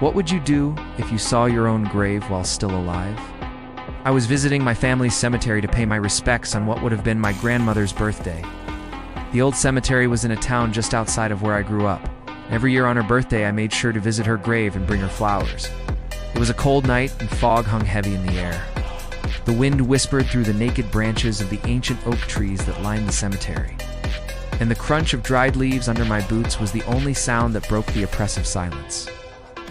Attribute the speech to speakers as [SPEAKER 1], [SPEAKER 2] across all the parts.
[SPEAKER 1] What would you do if you saw your own grave while still alive? I was visiting my family's cemetery to pay my respects on what would have been my grandmother's birthday. The old cemetery was in a town just outside of where I grew up. Every year on her birthday, I made sure to visit her grave and bring her flowers. It was a cold night and fog hung heavy in the air. The wind whispered through the naked branches of the ancient oak trees that lined the cemetery. And the crunch of dried leaves under my boots was the only sound that broke the oppressive silence.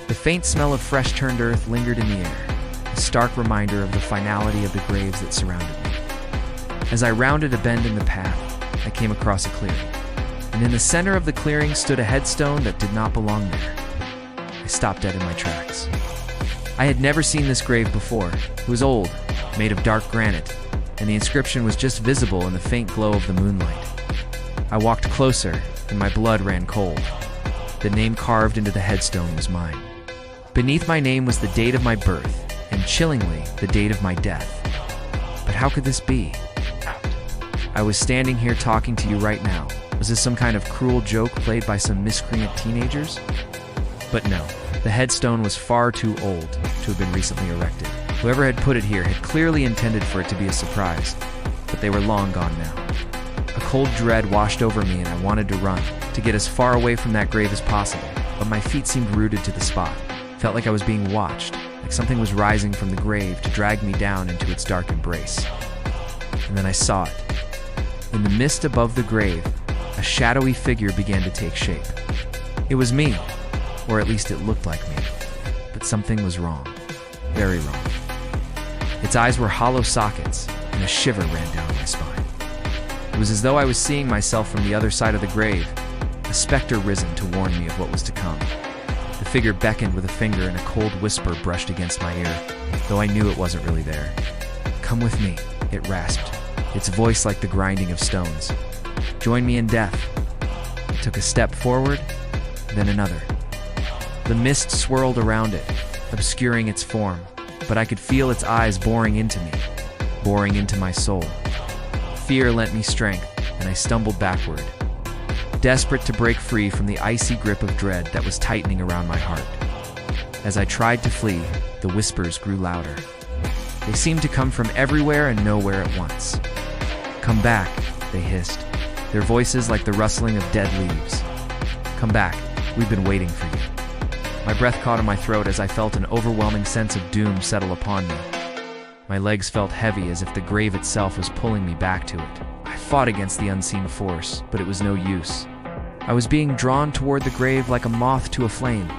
[SPEAKER 1] The faint smell of fresh-turned earth lingered in the air, a stark reminder of the finality of the graves that surrounded me. As I rounded a bend in the path, I came across a clearing. And in the center of the clearing stood a headstone that did not belong there. I stopped dead in my tracks. I had never seen this grave before. It was old, made of dark granite, and the inscription was just visible in the faint glow of the moonlight. I walked closer, and my blood ran cold. The name carved into the headstone was mine. Beneath my name was the date of my birth, and chillingly, the date of my death. But how could this be? I was standing here talking to you right now. Was this some kind of cruel joke played by some miscreant teenagers? But no, the headstone was far too old to have been recently erected. Whoever had put it here had clearly intended for it to be a surprise, but they were long gone now. A cold dread washed over me and I wanted to run, to get as far away from that grave as possible, but my feet seemed rooted to the spot. Felt like I was being watched, like something was rising from the grave to drag me down into its dark embrace. And then I saw it. In the mist above the grave, a shadowy figure began to take shape. It was me, or at least it looked like me. But something was wrong. Very wrong. Its eyes were hollow sockets, and a shiver ran down my spine. It was as though I was seeing myself from the other side of the grave, a specter risen to warn me of what was to come. The figure beckoned with a finger and a cold whisper brushed against my ear, though I knew it wasn't really there. "Come with me," it rasped, its voice like the grinding of stones. "Join me in death." I took a step forward, then another. The mist swirled around it, obscuring its form, but I could feel its eyes boring into me, boring into my soul. Fear lent me strength, and I stumbled backward, desperate to break free from the icy grip of dread that was tightening around my heart. As I tried to flee, the whispers grew louder. They seemed to come from everywhere and nowhere at once. "Come back," they hissed, their voices like the rustling of dead leaves. "Come back, we've been waiting for you." My breath caught in my throat as I felt an overwhelming sense of doom settle upon me. My legs felt heavy as if the grave itself was pulling me back to it. I fought against the unseen force, but it was no use. I was being drawn toward the grave like a moth to a flame.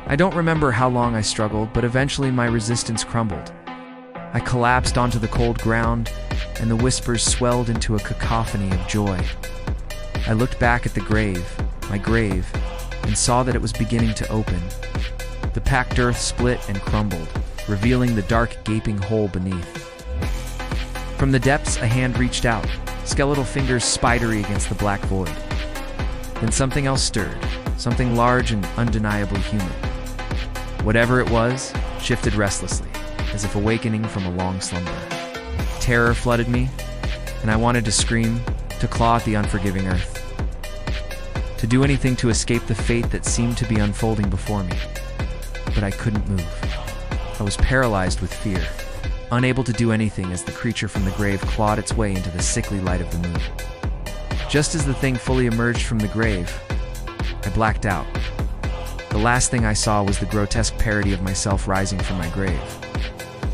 [SPEAKER 1] I don't remember how long I struggled, but eventually my resistance crumbled. I collapsed onto the cold ground, and the whispers swelled into a cacophony of joy. I looked back at the grave, my grave, and saw that it was beginning to open. The packed earth split and crumbled, revealing the dark, gaping hole beneath. From the depths, a hand reached out, skeletal fingers spidery against the black void. Then something else stirred, something large and undeniably human. Whatever it was, shifted restlessly, as if awakening from a long slumber. Terror flooded me, and I wanted to scream, to claw at the unforgiving earth, to do anything to escape the fate that seemed to be unfolding before me. But I couldn't move. I was paralyzed with fear, unable to do anything as the creature from the grave clawed its way into the sickly light of the moon. Just as the thing fully emerged from the grave, I blacked out. The last thing I saw was the grotesque parody of myself rising from my grave,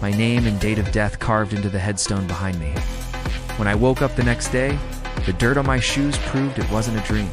[SPEAKER 1] my name and date of death carved into the headstone behind me. When I woke up the next day, the dirt on my shoes proved it wasn't a dream.